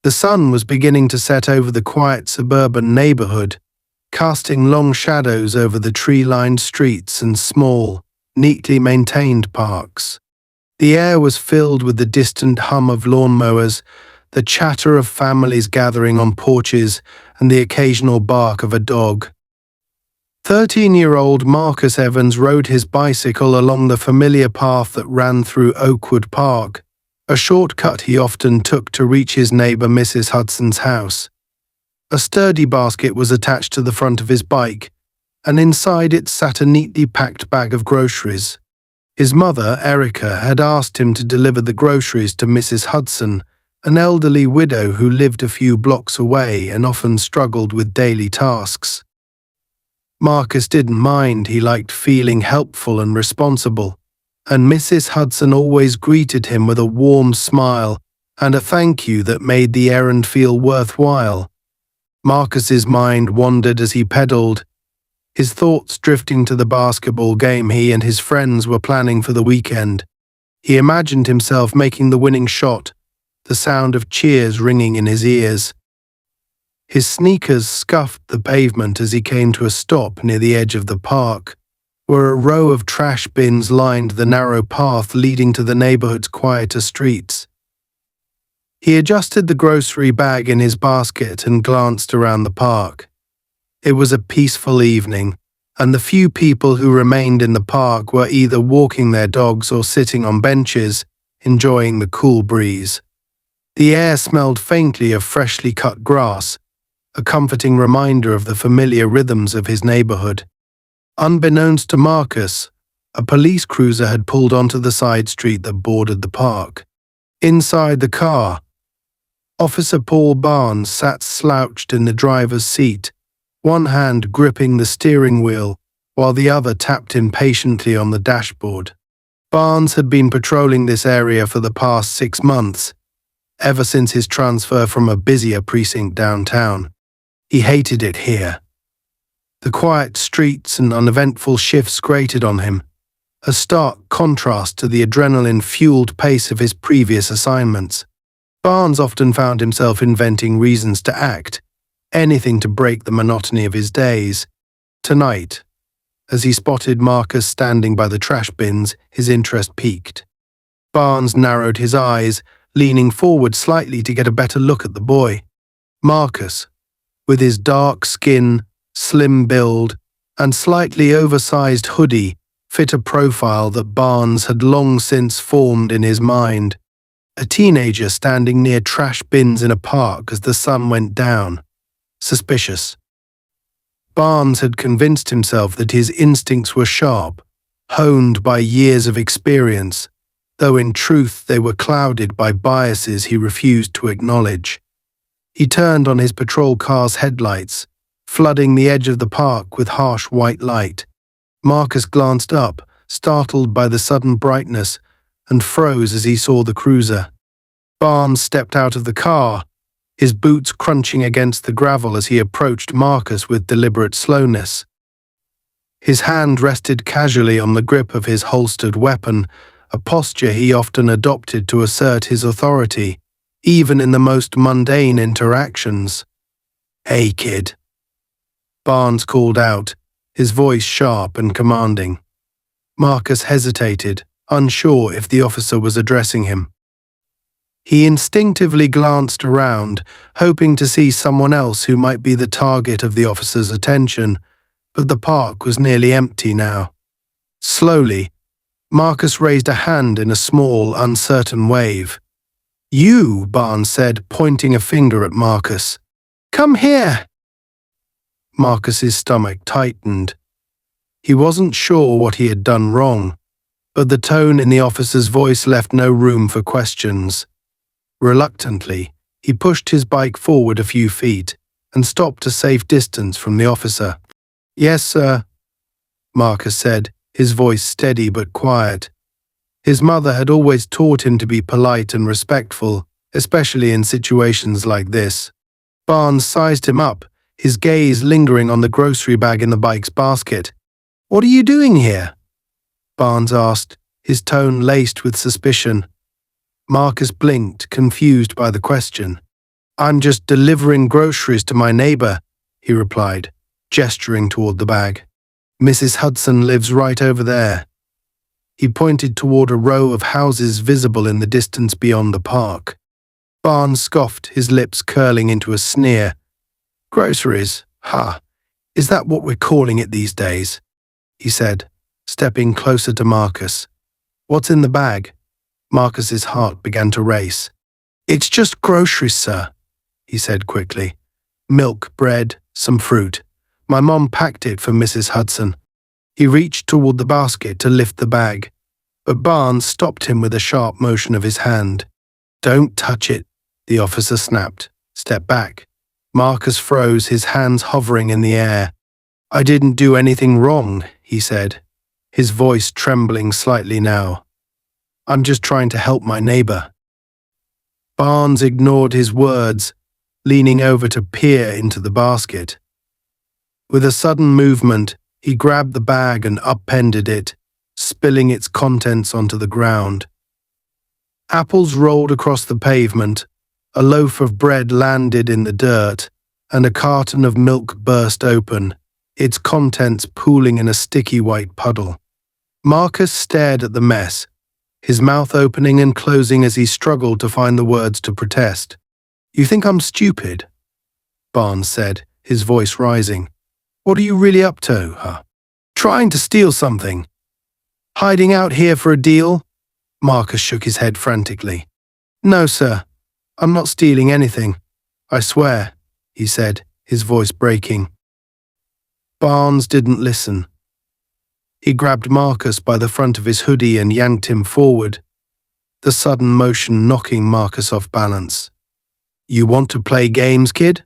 The sun was beginning to set over the quiet suburban neighborhood, casting long shadows over the tree-lined streets and small, neatly maintained parks. The air was filled with the distant hum of lawnmowers, the chatter of families gathering on porches, and the occasional bark of a dog. 13-year-old Marcus Evans rode his bicycle along the familiar path that ran through Oakwood Park, a shortcut he often took to reach his neighbor Mrs. Hudson's house. A sturdy basket was attached to the front of his bike, and inside it sat a neatly packed bag of groceries. His mother, Erica, had asked him to deliver the groceries to Mrs. Hudson, an elderly widow who lived a few blocks away and often struggled with daily tasks. Marcus didn't mind. He liked feeling helpful and responsible, and Mrs. Hudson always greeted him with a warm smile and a thank you that made the errand feel worthwhile. Marcus's mind wandered as he pedaled, his thoughts drifting to the basketball game he and his friends were planning for the weekend. He imagined himself making the winning shot, the sound of cheers ringing in his ears. His sneakers scuffed the pavement as he came to a stop near the edge of the park, where a row of trash bins lined the narrow path leading to the neighborhood's quieter streets. He adjusted the grocery bag in his basket and glanced around the park. It was a peaceful evening, and the few people who remained in the park were either walking their dogs or sitting on benches, enjoying the cool breeze. The air smelled faintly of freshly cut grass, a comforting reminder of the familiar rhythms of his neighborhood. Unbeknownst to Marcus, a police cruiser had pulled onto the side street that bordered the park. Inside the car, Officer Paul Barnes sat slouched in the driver's seat, one hand gripping the steering wheel while the other tapped impatiently on the dashboard. Barnes had been patrolling this area for the past 6 months, ever since his transfer from a busier precinct downtown. He hated it here. The quiet streets and uneventful shifts grated on him, a stark contrast to the adrenaline-fueled pace of his previous assignments. Barnes often found himself inventing reasons to act, anything to break the monotony of his days. Tonight, as he spotted Marcus standing by the trash bins, his interest piqued. Barnes narrowed his eyes, leaning forward slightly to get a better look at the boy. Marcus, with his dark skin, slim build, and slightly oversized hoodie, fit a profile that Barnes had long since formed in his mind. A teenager standing near trash bins in a park as the sun went down. Suspicious. Barnes had convinced himself that his instincts were sharp, honed by years of experience, though in truth they were clouded by biases he refused to acknowledge. He turned on his patrol car's headlights, flooding the edge of the park with harsh white light. Marcus glanced up, startled by the sudden brightness, and froze as he saw the cruiser. Barnes stepped out of the car, his boots crunching against the gravel as he approached Marcus with deliberate slowness. His hand rested casually on the grip of his holstered weapon, a posture he often adopted to assert his authority, even in the most mundane interactions. "Hey, kid," Barnes called out, his voice sharp and commanding. Marcus hesitated, unsure if the officer was addressing him. He instinctively glanced around, hoping to see someone else who might be the target of the officer's attention, but the park was nearly empty now. Slowly, Marcus raised a hand in a small, uncertain wave. "You," Barnes said, pointing a finger at Marcus. "Come here." Marcus's stomach tightened. He wasn't sure what he had done wrong, but the tone in the officer's voice left no room for questions. Reluctantly, he pushed his bike forward a few feet and stopped a safe distance from the officer. "Yes, sir," Marcus said, his voice steady but quiet. His mother had always taught him to be polite and respectful, especially in situations like this. Barnes sized him up, his gaze lingering on the grocery bag in the bike's basket. "What are you doing here?" Barnes asked, his tone laced with suspicion. Marcus blinked, confused by the question. I'm just delivering groceries to my neighbor, he replied, gesturing toward the bag. Mrs. Hudson lives right over there. He pointed toward a row of houses visible in the distance beyond the park. Barnes scoffed, his lips curling into a sneer. Groceries? Ha! Is that what we're calling it these days? He said, stepping closer to Marcus. What's in the bag? Marcus's heart began to race. It's just groceries, sir, he said quickly. Milk, bread, some fruit. My mom packed it for Mrs. Hudson. He reached toward the basket to lift the bag, but Barnes stopped him with a sharp motion of his hand. Don't touch it, the officer snapped. Step back. Marcus froze, his hands hovering in the air. I didn't do anything wrong, he said, his voice trembling slightly now. I'm just trying to help my neighbor. Barnes ignored his words, leaning over to peer into the basket. With a sudden movement, he grabbed the bag and upended it, spilling its contents onto the ground. Apples rolled across the pavement, a loaf of bread landed in the dirt, and a carton of milk burst open, its contents pooling in a sticky white puddle. Marcus stared at the mess, his mouth opening and closing as he struggled to find the words to protest. You think I'm stupid? Barnes said, his voice rising. What are you really up to, huh? Trying to steal something? Hiding out here for a deal? Marcus shook his head frantically. No, sir. I'm not stealing anything. I swear, he said, his voice breaking. Barnes didn't listen. He grabbed Marcus by the front of his hoodie and yanked him forward, the sudden motion knocking Marcus off balance. You want to play games, kid?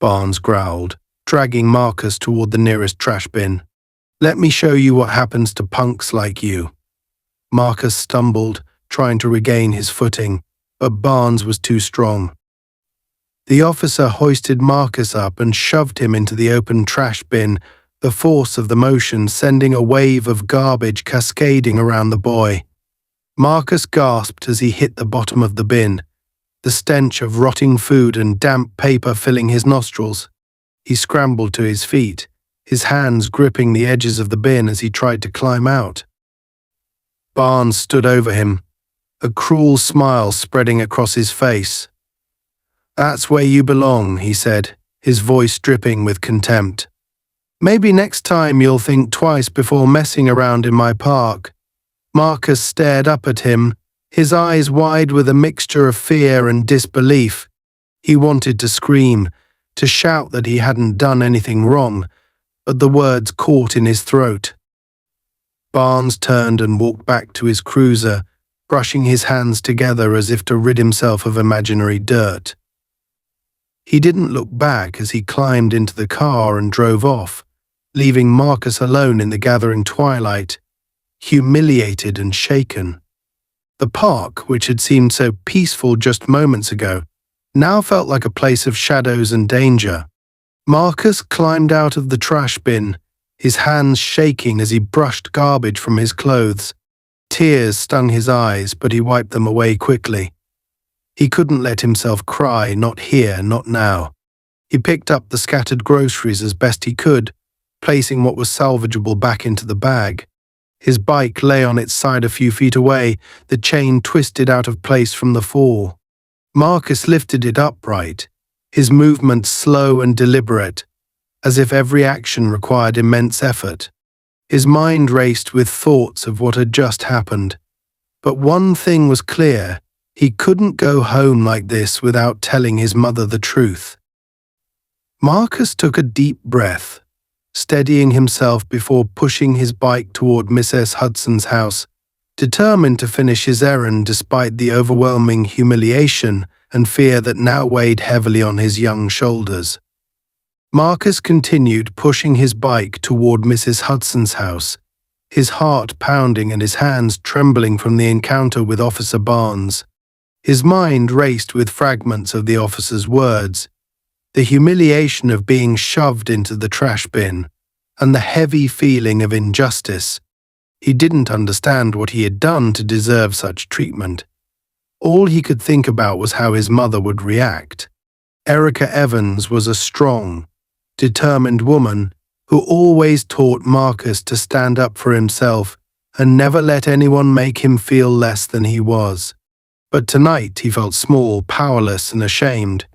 Barnes growled, dragging Marcus toward the nearest trash bin. Let me show you what happens to punks like you. Marcus stumbled, trying to regain his footing, but Barnes was too strong. The officer hoisted Marcus up and shoved him into the open trash bin, the force of the motion sending a wave of garbage cascading around the boy. Marcus gasped as he hit the bottom of the bin, the stench of rotting food and damp paper filling his nostrils. He scrambled to his feet, his hands gripping the edges of the bin as he tried to climb out. Barnes stood over him, a cruel smile spreading across his face. That's where you belong, he said, his voice dripping with contempt. Maybe next time you'll think twice before messing around in my park. Marcus stared up at him, his eyes wide with a mixture of fear and disbelief. He wanted to scream, to shout that he hadn't done anything wrong, but the words caught in his throat. Barnes turned and walked back to his cruiser, brushing his hands together as if to rid himself of imaginary dirt. He didn't look back as he climbed into the car and drove off, leaving Marcus alone in the gathering twilight, humiliated and shaken. The park, which had seemed so peaceful just moments ago, now felt like a place of shadows and danger. Marcus climbed out of the trash bin, his hands shaking as he brushed garbage from his clothes. Tears stung his eyes, but he wiped them away quickly. He couldn't let himself cry, not here, not now. He picked up the scattered groceries as best he could, placing what was salvageable back into the bag. His bike lay on its side a few feet away, the chain twisted out of place from the fall. Marcus lifted it upright, his movements slow and deliberate, as if every action required immense effort. His mind raced with thoughts of what had just happened. But one thing was clear, he couldn't go home like this without telling his mother the truth. Marcus took a deep breath, steadying himself before pushing his bike toward Mrs. Hudson's house, determined to finish his errand despite the overwhelming humiliation and fear that now weighed heavily on his young shoulders. Marcus continued pushing his bike toward Mrs. Hudson's house, his heart pounding and his hands trembling from the encounter with Officer Barnes. His mind raced with fragments of the officer's words, the humiliation of being shoved into the trash bin, and the heavy feeling of injustice. He didn't understand what he had done to deserve such treatment. All he could think about was how his mother would react. Erica Evans was a strong, determined woman who always taught Marcus to stand up for himself and never let anyone make him feel less than he was. But tonight he felt small, powerless, and ashamed.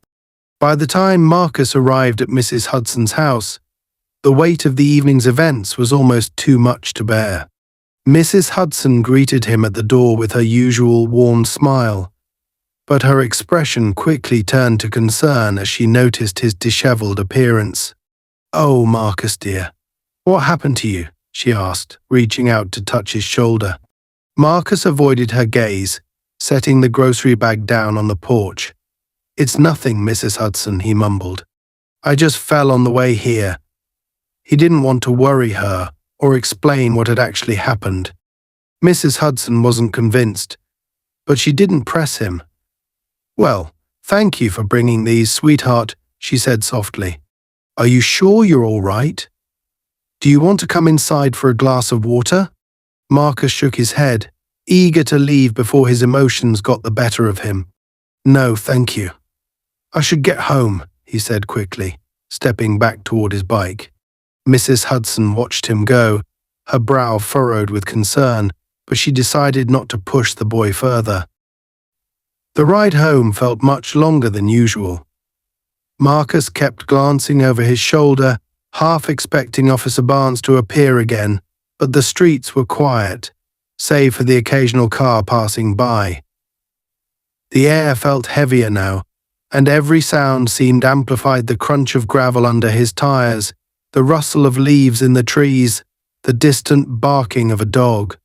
By the time Marcus arrived at Mrs. Hudson's house, the weight of the evening's events was almost too much to bear. Mrs. Hudson greeted him at the door with her usual warm smile, but her expression quickly turned to concern as she noticed his disheveled appearance. "Oh, Marcus dear, what happened to you?" she asked, reaching out to touch his shoulder. Marcus avoided her gaze, setting the grocery bag down on the porch. "It's nothing, Mrs. Hudson," he mumbled. "I just fell on the way here." He didn't want to worry her or explain what had actually happened. Mrs. Hudson wasn't convinced, but she didn't press him. "Well, thank you for bringing these, sweetheart," she said softly. "Are you sure you're all right? Do you want to come inside for a glass of water?" Marcus shook his head, eager to leave before his emotions got the better of him. "No, thank you. I should get home," he said quickly, stepping back toward his bike. Mrs. Hudson watched him go, her brow furrowed with concern, but she decided not to push the boy further. The ride home felt much longer than usual. Marcus kept glancing over his shoulder, half expecting Officer Barnes to appear again, but the streets were quiet, save for the occasional car passing by. The air felt heavier now, and every sound seemed amplified: the crunch of gravel under his tires, the rustle of leaves in the trees, the distant barking of a dog.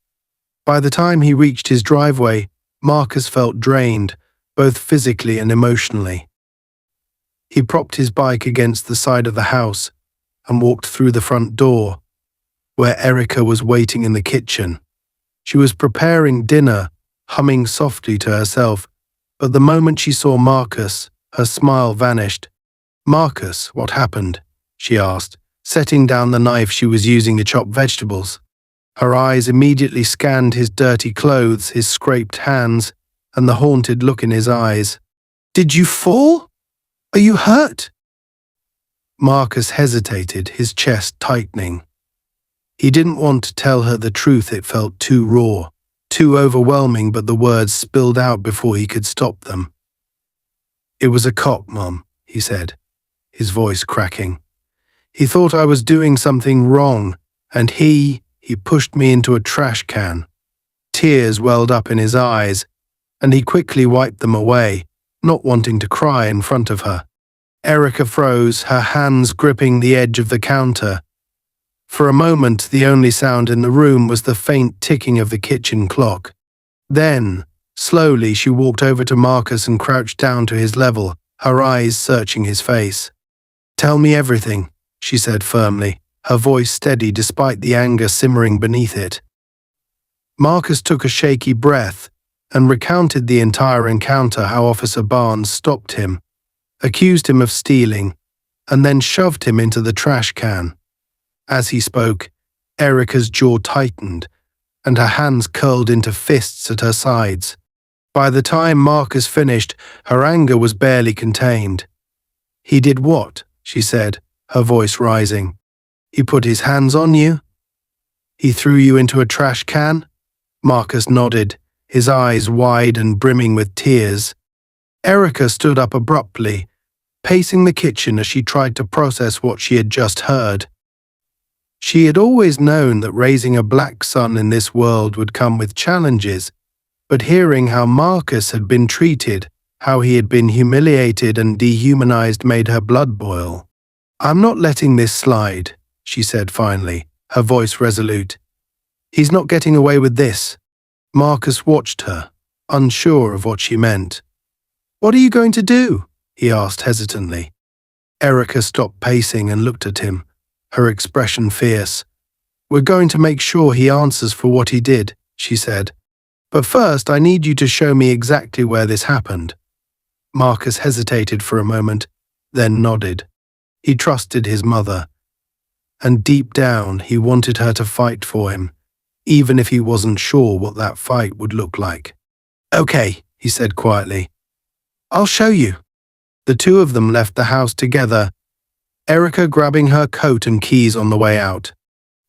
By the time he reached his driveway, Marcus felt drained, both physically and emotionally. He propped his bike against the side of the house and walked through the front door, where Erica was waiting in the kitchen. She was preparing dinner, humming softly to herself, but the moment she saw Marcus, her smile vanished. "Marcus, what happened?" she asked, setting down the knife she was using to chop vegetables. Her eyes immediately scanned his dirty clothes, his scraped hands, and the haunted look in his eyes. "Did you fall? Are you hurt?" Marcus hesitated, his chest tightening. He didn't want to tell her the truth. It felt too raw, too overwhelming, but the words spilled out before he could stop them. "It was a cop, Mom," he said, his voice cracking. "He thought I was doing something wrong, and he pushed me into a trash can." Tears welled up in his eyes, and he quickly wiped them away, not wanting to cry in front of her. Erica froze, her hands gripping the edge of the counter. For a moment, the only sound in the room was the faint ticking of the kitchen clock. Then, slowly, she walked over to Marcus and crouched down to his level, her eyes searching his face. "Tell me everything," she said firmly, her voice steady despite the anger simmering beneath it. Marcus took a shaky breath and recounted the entire encounter: how Officer Barnes stopped him, accused him of stealing, and then shoved him into the trash can. As he spoke, Erica's jaw tightened, and her hands curled into fists at her sides. By the time Marcus finished, her anger was barely contained. "He did what?" she said, her voice rising. "He put his hands on you? He threw you into a trash can?" Marcus nodded, his eyes wide and brimming with tears. Erica stood up abruptly, pacing the kitchen as she tried to process what she had just heard. She had always known that raising a black son in this world would come with challenges, but hearing how Marcus had been treated, how he had been humiliated and dehumanized, made her blood boil. "I'm not letting this slide," she said finally, her voice resolute. "He's not getting away with this." Marcus watched her, unsure of what she meant. "What are you going to do?" he asked hesitantly. Erica stopped pacing and looked at him, her expression fierce. "We're going to make sure he answers for what he did," she said. "But first, I need you to show me exactly where this happened." Marcus hesitated for a moment, then nodded. He trusted his mother, and deep down he wanted her to fight for him, even if he wasn't sure what that fight would look like. "Okay," he said quietly. "I'll show you." The two of them left the house together, Erica grabbing her coat and keys on the way out.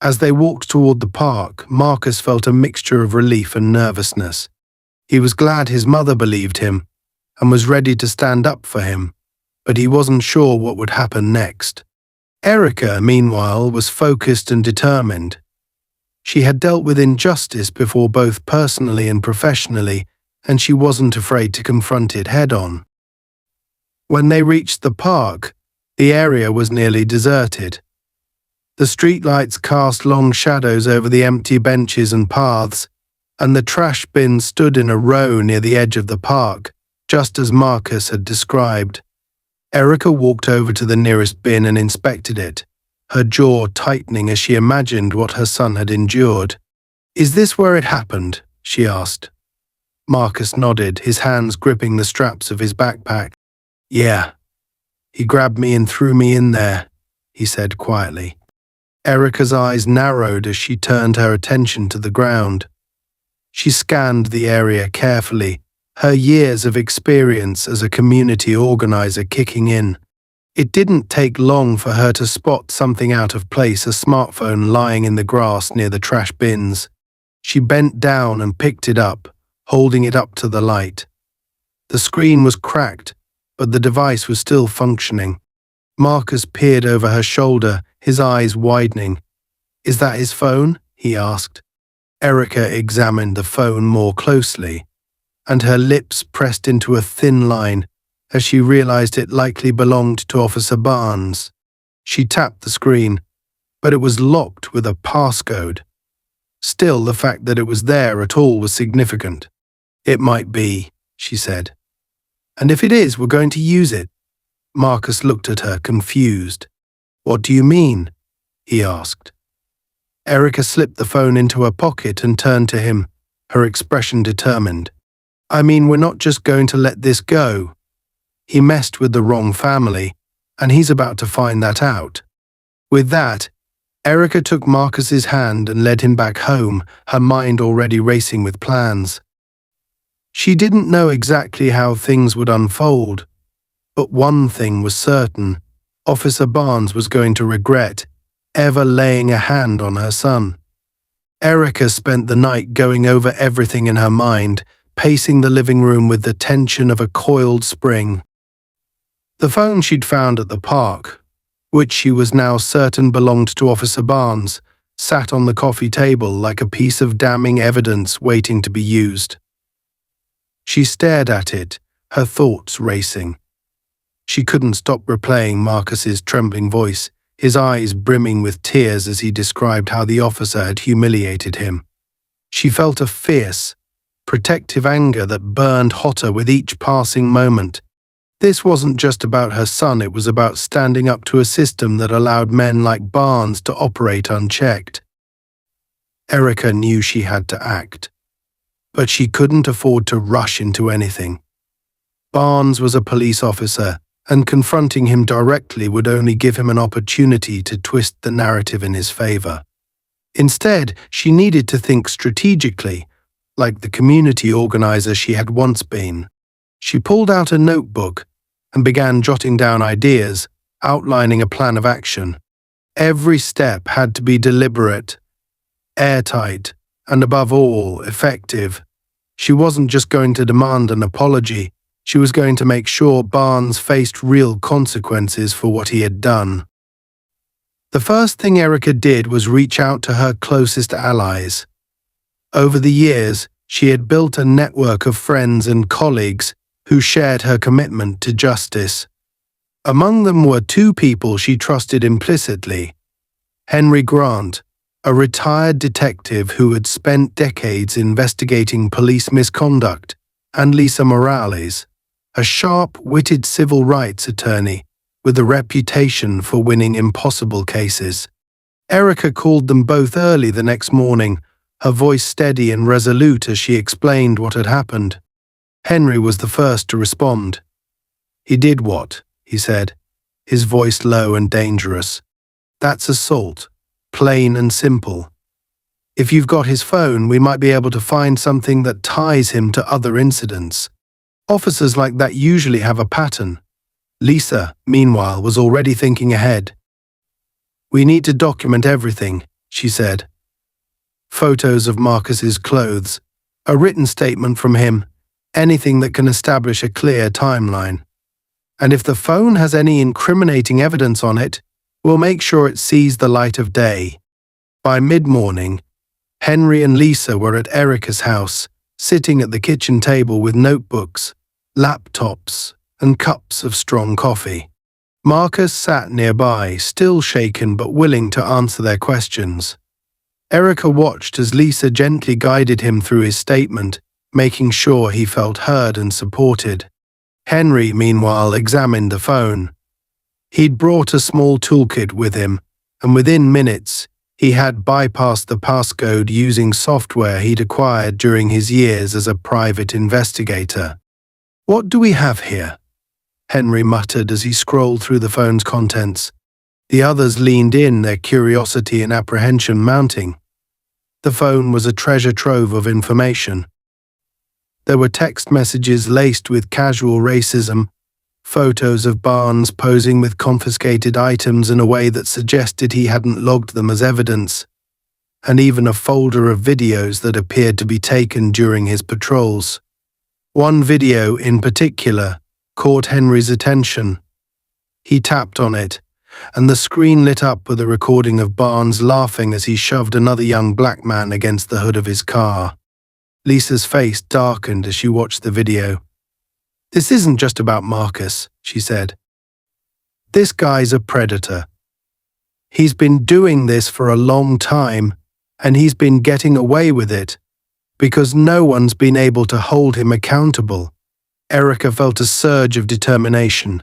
As they walked toward the park, Marcus felt a mixture of relief and nervousness. He was glad his mother believed him and was ready to stand up for him, but he wasn't sure what would happen next. Erica, meanwhile, was focused and determined. She had dealt with injustice before, both personally and professionally, and she wasn't afraid to confront it head-on. When they reached the park, the area was nearly deserted. The streetlights cast long shadows over the empty benches and paths, and the trash bins stood in a row near the edge of the park, just as Marcus had described. Erica walked over to the nearest bin and inspected it, her jaw tightening as she imagined what her son had endured. "Is this where it happened?" she asked. Marcus nodded, his hands gripping the straps of his backpack. "Yeah. He grabbed me and threw me in there," he said quietly. Erica's eyes narrowed as she turned her attention to the ground. She scanned the area carefully, her years of experience as a community organizer kicking in. It didn't take long for her to spot something out of place, a smartphone lying in the grass near the trash bins. She bent down and picked it up, holding it up to the light. The screen was cracked, but the device was still functioning. Marcus peered over her shoulder, his eyes widening. "Is that his phone?" he asked. Erica examined the phone more closely, and her lips pressed into a thin line as she realized it likely belonged to Officer Barnes. She tapped the screen, but it was locked with a passcode. Still, the fact that it was there at all was significant. "It might be," she said. "And if it is, we're going to use it." Marcus looked at her, confused. "What do you mean?" he asked. Erica slipped the phone into her pocket and turned to him, her expression determined. "I mean, we're not just going to let this go. He messed with the wrong family, and he's about to find that out." With that, Erica took Marcus's hand and led him back home, her mind already racing with plans. She didn't know exactly how things would unfold, but one thing was certain: Officer Barnes was going to regret ever laying a hand on her son. Erica spent the night going over everything in her mind, pacing the living room with the tension of a coiled spring. The phone she'd found at the park, which she was now certain belonged to Officer Barnes, sat on the coffee table like a piece of damning evidence waiting to be used. She stared at it, her thoughts racing. She couldn't stop replaying Marcus's trembling voice, his eyes brimming with tears as he described how the officer had humiliated him. She felt a fierce, protective anger that burned hotter with each passing moment. This wasn't just about her son, it was about standing up to a system that allowed men like Barnes to operate unchecked. Erica knew she had to act, but she couldn't afford to rush into anything. Barnes was a police officer, and confronting him directly would only give him an opportunity to twist the narrative in his favor. Instead, she needed to think strategically, like the community organizer she had once been. She pulled out a notebook and began jotting down ideas, outlining a plan of action. Every step had to be deliberate, airtight, and above all, effective. She wasn't just going to demand an apology, she was going to make sure Barnes faced real consequences for what he had done. The first thing Erica did was reach out to her closest allies. Over the years, she had built a network of friends and colleagues who shared her commitment to justice. Among them were two people she trusted implicitly: Henry Grant, a retired detective who had spent decades investigating police misconduct, and Lisa Morales, a sharp-witted civil rights attorney with a reputation for winning impossible cases. Erica called them both early the next morning, her voice steady and resolute as she explained what had happened. Henry was the first to respond. "He did what?" he said, his voice low and dangerous. "That's assault, plain and simple. If you've got his phone, we might be able to find something that ties him to other incidents. Officers like that usually have a pattern. Lisa, meanwhile, was already thinking ahead. "We need to document everything," she said. Photos of Marcus's clothes, a written statement from him, anything that can establish a clear timeline. And if the phone has any incriminating evidence on it, we'll make sure it sees the light of day. By mid-morning, Henry and Lisa were at Erica's house, sitting at the kitchen table with notebooks, laptops, and cups of strong coffee. Marcus sat nearby, still shaken but willing to answer their questions. Erica watched as Lisa gently guided him through his statement, making sure he felt heard and supported. Henry, meanwhile, examined the phone. He'd brought a small toolkit with him, and within minutes, he had bypassed the passcode using software he'd acquired during his years as a private investigator. "What do we have here?" Henry muttered as he scrolled through the phone's contents. The others leaned in, their curiosity and apprehension mounting. The phone was a treasure trove of information. There were text messages laced with casual racism, photos of Barnes posing with confiscated items in a way that suggested he hadn't logged them as evidence, and even a folder of videos that appeared to be taken during his patrols. One video in particular caught Henry's attention. He tapped on it, and the screen lit up with a recording of Barnes laughing as he shoved another young black man against the hood of his car. Lisa's face darkened as she watched the video. "This isn't just about Marcus," she said. "This guy's a predator. He's been doing this for a long time, and he's been getting away with it because no one's been able to hold him accountable." Erica felt a surge of determination.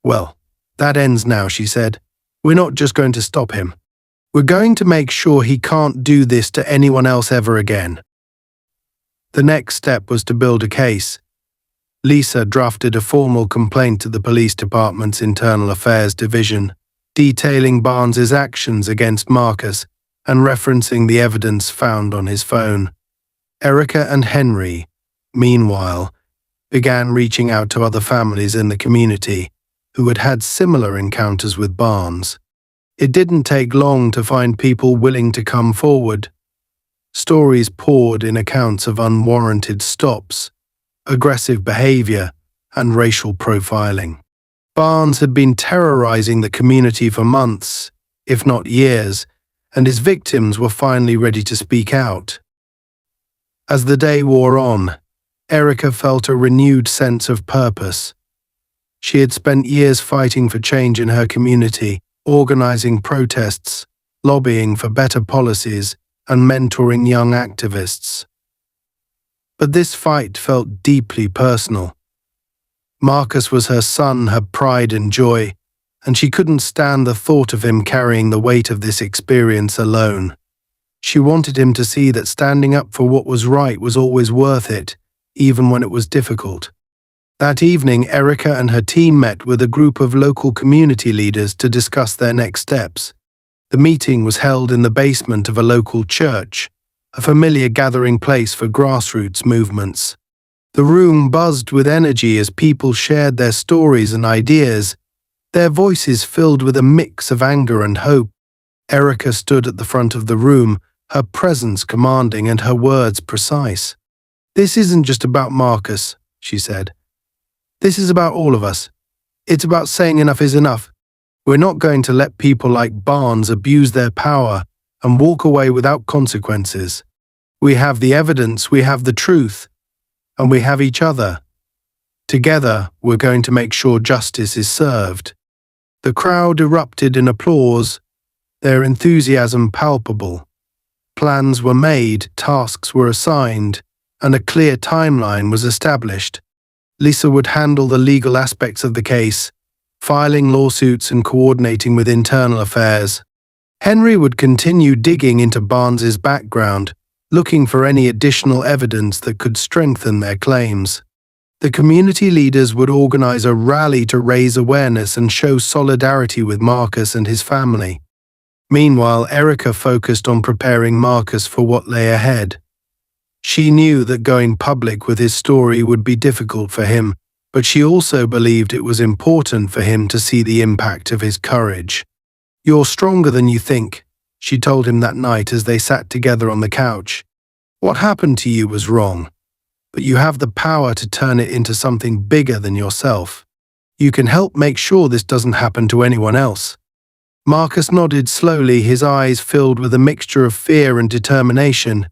"Well, that ends now," she said. "We're not just going to stop him. We're going to make sure he can't do this to anyone else ever again." The next step was to build a case. Lisa drafted a formal complaint to the police department's Internal Affairs Division, detailing Barnes's actions against Marcus and referencing the evidence found on his phone. Erica and Henry, meanwhile, began reaching out to other families in the community who had had similar encounters with Barnes. It didn't take long to find people willing to come forward. Stories poured in accounts of unwarranted stops, aggressive behavior, and racial profiling. Barnes had been terrorizing the community for months, if not years, and his victims were finally ready to speak out. As the day wore on, Erica felt a renewed sense of purpose. She had spent years fighting for change in her community, organizing protests, lobbying for better policies, and mentoring young activists. But this fight felt deeply personal. Marcus was her son, her pride and joy, and she couldn't stand the thought of him carrying the weight of this experience alone. She wanted him to see that standing up for what was right was always worth it, even when it was difficult. That evening, Erica and her team met with a group of local community leaders to discuss their next steps. The meeting was held in the basement of a local church, a familiar gathering place for grassroots movements. The room buzzed with energy as people shared their stories and ideas, their voices filled with a mix of anger and hope. Erica stood at the front of the room, her presence commanding and her words precise. "This isn't just about Marcus," she said. "This is about all of us. It's about saying enough is enough. We're not going to let people like Barnes abuse their power and walk away without consequences. We have the evidence, we have the truth, and we have each other. Together, we're going to make sure justice is served." The crowd erupted in applause, their enthusiasm palpable. Plans were made, tasks were assigned, and a clear timeline was established. Lisa would handle the legal aspects of the case, filing lawsuits and coordinating with internal affairs. Henry would continue digging into Barnes's background, looking for any additional evidence that could strengthen their claims. The community leaders would organize a rally to raise awareness and show solidarity with Marcus and his family. Meanwhile, Erica focused on preparing Marcus for what lay ahead. She knew that going public with his story would be difficult for him, but she also believed it was important for him to see the impact of his courage. "You're stronger than you think," she told him that night as they sat together on the couch. "What happened to you was wrong, but you have the power to turn it into something bigger than yourself. You can help make sure this doesn't happen to anyone else." Marcus nodded slowly, his eyes filled with a mixture of fear and determination.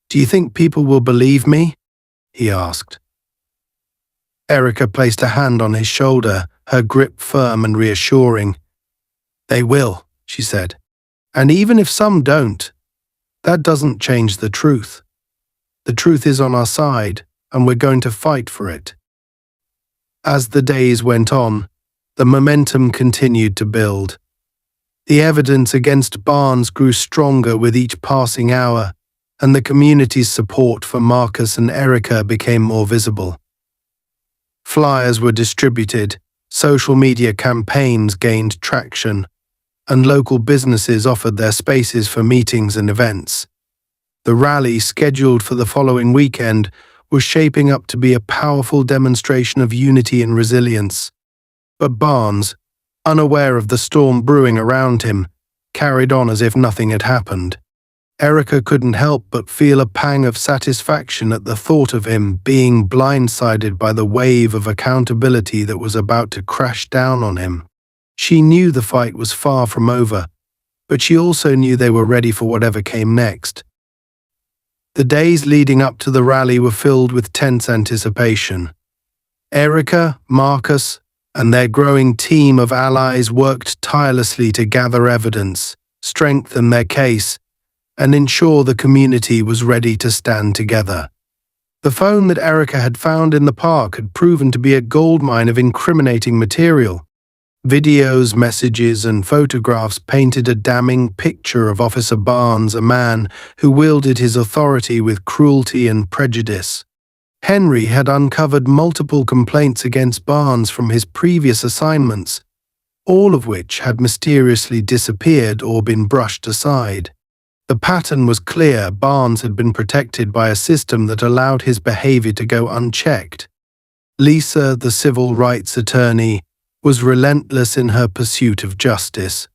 "Do you think people will believe me?" he asked. Erica placed a hand on his shoulder, her grip firm and reassuring. "They will," she said. "And even if some don't, that doesn't change the truth. The truth is on our side, and we're going to fight for it." As the days went on, the momentum continued to build. The evidence against Barnes grew stronger with each passing hour, and the community's support for Marcus and Erica became more visible. Flyers were distributed, social media campaigns gained traction, and local businesses offered their spaces for meetings and events. The rally, scheduled for the following weekend, was shaping up to be a powerful demonstration of unity and resilience. But Barnes, unaware of the storm brewing around him, carried on as if nothing had happened. Erica couldn't help but feel a pang of satisfaction at the thought of him being blindsided by the wave of accountability that was about to crash down on him. She knew the fight was far from over, but she also knew they were ready for whatever came next. The days leading up to the rally were filled with tense anticipation. Erica, Marcus, and their growing team of allies worked tirelessly to gather evidence, strengthen their case, and ensure the community was ready to stand together. The phone that Erica had found in the park had proven to be a goldmine of incriminating material. Videos, messages, and photographs painted a damning picture of Officer Barnes, a man who wielded his authority with cruelty and prejudice. Henry had uncovered multiple complaints against Barnes from his previous assignments, all of which had mysteriously disappeared or been brushed aside. The pattern was clear. Barnes had been protected by a system that allowed his behavior to go unchecked. Lisa, the civil rights attorney, was relentless in her pursuit of justice.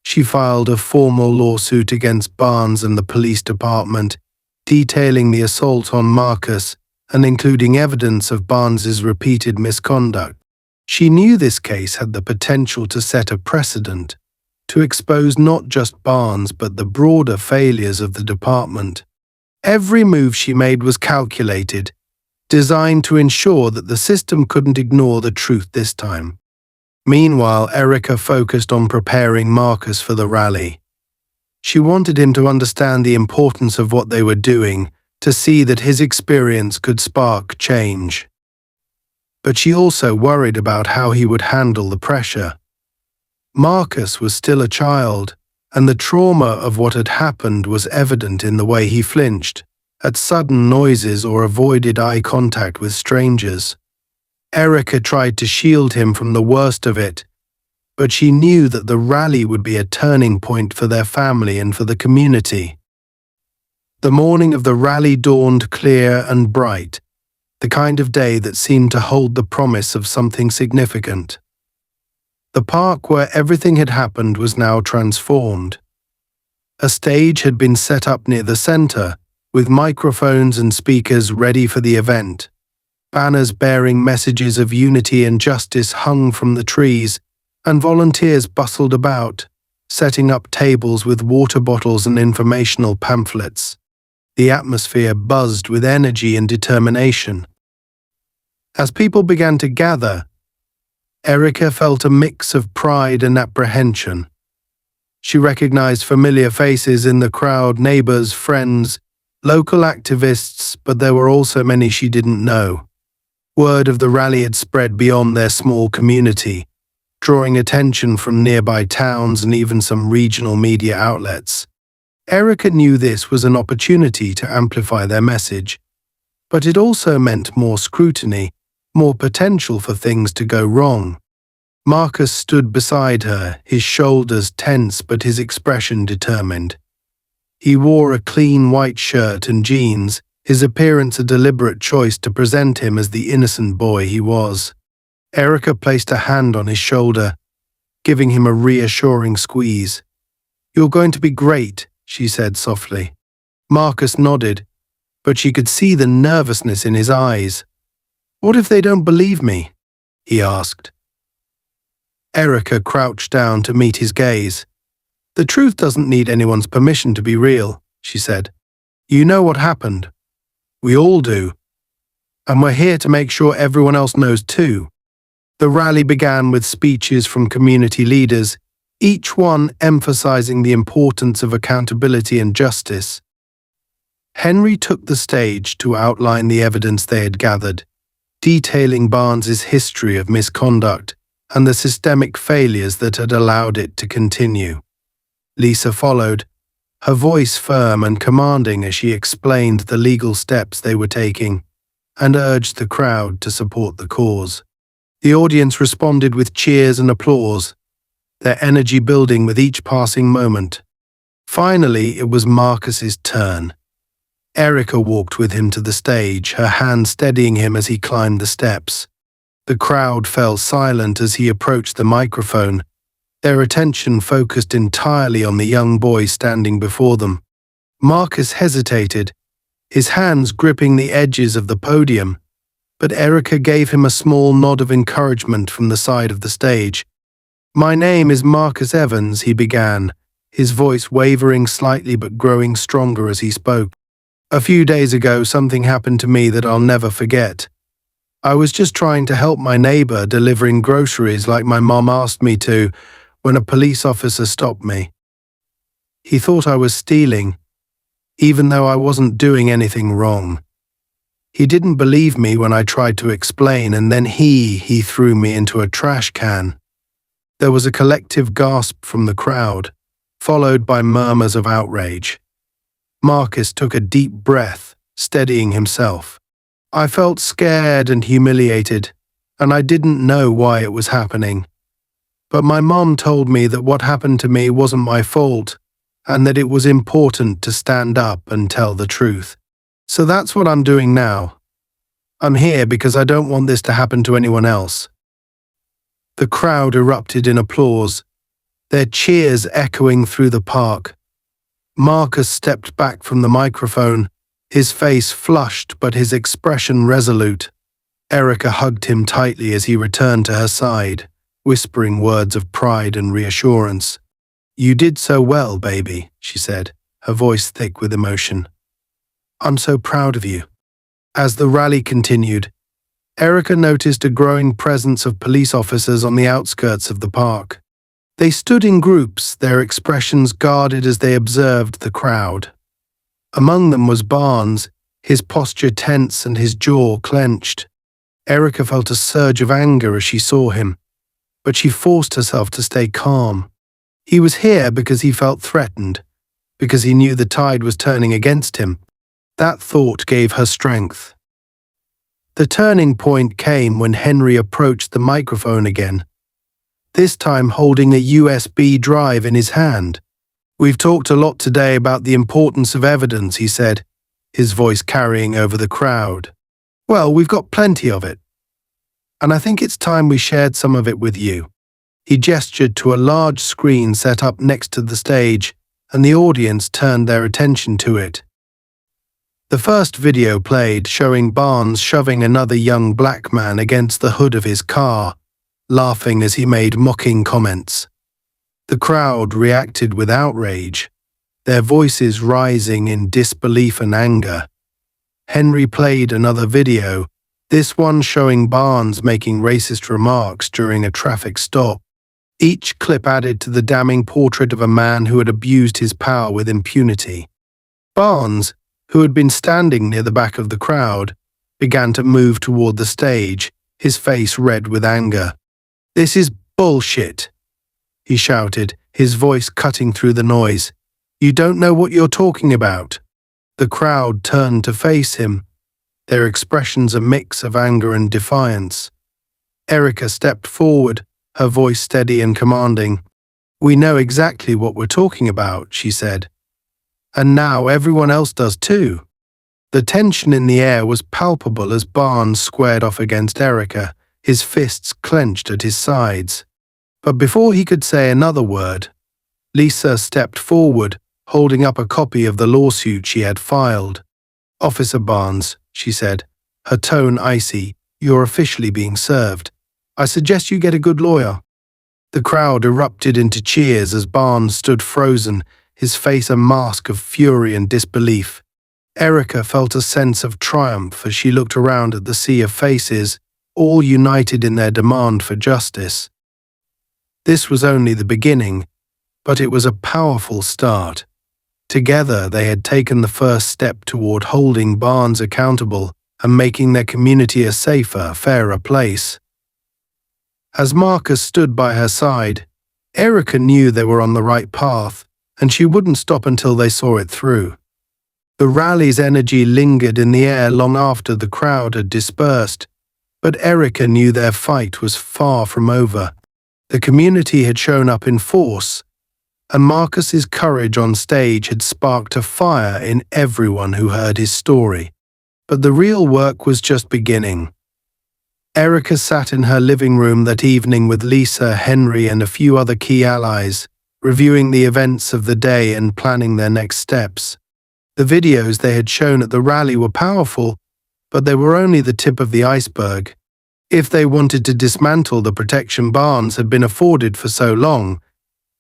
She filed a formal lawsuit against Barnes and the police department, detailing the assault on Marcus and including evidence of Barnes's repeated misconduct. She knew this case had the potential to set a precedent, to expose not just Barnes but the broader failures of the department. Every move she made was calculated, designed to ensure that the system couldn't ignore the truth this time. Meanwhile, Erica focused on preparing Marcus for the rally. She wanted him to understand the importance of what they were doing, to see that his experience could spark change. But she also worried about how he would handle the pressure. Marcus was still a child, and the trauma of what had happened was evident in the way he flinched at sudden noises or avoided eye contact with strangers. Erica tried to shield him from the worst of it, but she knew that the rally would be a turning point for their family and for the community. The morning of the rally dawned clear and bright, the kind of day that seemed to hold the promise of something significant. The park where everything had happened was now transformed. A stage had been set up near the center, with microphones and speakers ready for the event. Banners bearing messages of unity and justice hung from the trees, and volunteers bustled about, setting up tables with water bottles and informational pamphlets. The atmosphere buzzed with energy and determination. As people began to gather, Erica felt a mix of pride and apprehension. She recognized familiar faces in the crowd, neighbors, friends, local activists, but there were also many she didn't know. Word of the rally had spread beyond their small community, drawing attention from nearby towns and even some regional media outlets. Erica knew this was an opportunity to amplify their message, but it also meant more scrutiny, more potential for things to go wrong. Marcus stood beside her, his shoulders tense but his expression determined. He wore a clean white shirt and jeans, his appearance a deliberate choice to present him as the innocent boy he was. Erica placed a hand on his shoulder, giving him a reassuring squeeze. "You're going to be great," she said softly. Marcus nodded, but she could see the nervousness in his eyes. "What if they don't believe me?" he asked. Erica crouched down to meet his gaze. "The truth doesn't need anyone's permission to be real," she said. "You know what happened. We all do. And we're here to make sure everyone else knows too." The rally began with speeches from community leaders, each one emphasizing the importance of accountability and justice. Henry took the stage to outline the evidence they had gathered, detailing Barnes's history of misconduct and the systemic failures that had allowed it to continue. Lisa followed, her voice firm and commanding as she explained the legal steps they were taking and urged the crowd to support the cause. The audience responded with cheers and applause, their energy building with each passing moment. Finally, it was Marcus's turn. Erica walked with him to the stage, her hand steadying him as he climbed the steps. The crowd fell silent as he approached the microphone, their attention focused entirely on the young boy standing before them. Marcus hesitated, his hands gripping the edges of the podium, but Erica gave him a small nod of encouragement from the side of the stage. "My name is Marcus Evans," he began, his voice wavering slightly but growing stronger as he spoke. "A few days ago, something happened to me that I'll never forget. I was just trying to help my neighbor delivering groceries like my mom asked me to when a police officer stopped me. He thought I was stealing, even though I wasn't doing anything wrong. He didn't believe me when I tried to explain, and then he threw me into a trash can." There was a collective gasp from the crowd, followed by murmurs of outrage. Marcus took a deep breath, steadying himself. "I felt scared and humiliated, and I didn't know why it was happening. But my mom told me that what happened to me wasn't my fault, and that it was important to stand up and tell the truth. So that's what I'm doing now. I'm here because I don't want this to happen to anyone else." The crowd erupted in applause, their cheers echoing through the park. Marcus stepped back from the microphone, his face flushed but his expression resolute. Erica hugged him tightly as he returned to her side, whispering words of pride and reassurance. "You did so well, baby," she said, her voice thick with emotion. "I'm so proud of you." As the rally continued, Erica noticed a growing presence of police officers on the outskirts of the park. They stood in groups, their expressions guarded as they observed the crowd. Among them was Barnes, his posture tense and his jaw clenched. Erica felt a surge of anger as she saw him, but she forced herself to stay calm. He was here because he felt threatened, because he knew the tide was turning against him. That thought gave her strength. The turning point came when Henry approached the microphone again, this time holding a USB drive in his hand. "We've talked a lot today about the importance of evidence," he said, his voice carrying over the crowd. "Well, we've got plenty of it. And I think it's time we shared some of it with you." He gestured to a large screen set up next to the stage, and the audience turned their attention to it. The first video played, showing Barnes shoving another young black man against the hood of his car, laughing as he made mocking comments. The crowd reacted with outrage, their voices rising in disbelief and anger. Henry played another video, this one showing Barnes making racist remarks during a traffic stop. Each clip added to the damning portrait of a man who had abused his power with impunity. Barnes, who had been standing near the back of the crowd, began to move toward the stage, his face red with anger. "This is bullshit," he shouted, his voice cutting through the noise. "You don't know what you're talking about." The crowd turned to face him, their expressions a mix of anger and defiance. Erica stepped forward, her voice steady and commanding. "We know exactly what we're talking about," she said. "And now everyone else does too." The tension in the air was palpable as Barnes squared off against Erica, his fists clenched at his sides. But before he could say another word, Lisa stepped forward, holding up a copy of the lawsuit she had filed. "Officer Barnes," she said, her tone icy, "you're officially being served. I suggest you get a good lawyer." The crowd erupted into cheers as Barnes stood frozen, his face a mask of fury and disbelief. Erica felt a sense of triumph as she looked around at the sea of faces, all united in their demand for justice. This was only the beginning, but it was a powerful start. Together, they had taken the first step toward holding Barnes accountable and making their community a safer, fairer place. As Marcus stood by her side, Erica knew they were on the right path, and she wouldn't stop until they saw it through. The rally's energy lingered in the air long after the crowd had dispersed, but Erica knew their fight was far from over. The community had shown up in force, and Marcus's courage on stage had sparked a fire in everyone who heard his story. But the real work was just beginning. Erica sat in her living room that evening with Lisa, Henry, and a few other key allies, reviewing the events of the day and planning their next steps. The videos they had shown at the rally were powerful, but they were only the tip of the iceberg. If they wanted to dismantle the protection Barnes had been afforded for so long,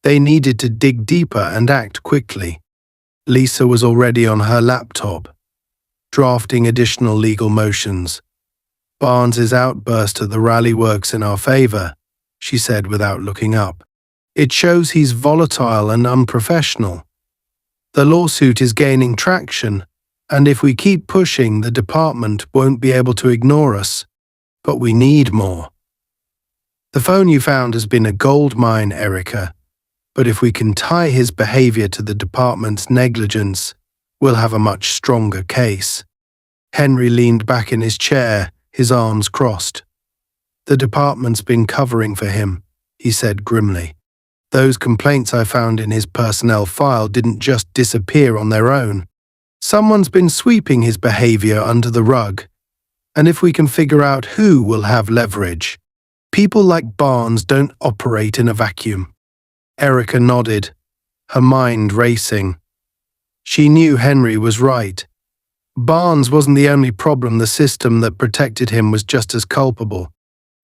they needed to dig deeper and act quickly. Lisa was already on her laptop, drafting additional legal motions. "Barnes's outburst at the rally works in our favor," she said without looking up. "It shows he's volatile and unprofessional. The lawsuit is gaining traction, and if we keep pushing, the department won't be able to ignore us. But we need more. The phone you found has been a gold mine, Erica, but if we can tie his behavior to the department's negligence, we'll have a much stronger case." Henry leaned back in his chair, his arms crossed. "The department's been covering for him," he said grimly. "Those complaints I found in his personnel file didn't just disappear on their own. Someone's been sweeping his behavior under the rug. And if we can figure out who will have leverage, people like Barnes don't operate in a vacuum." Erica nodded, her mind racing. She knew Henry was right. Barnes wasn't the only problem. The system that protected him was just as culpable.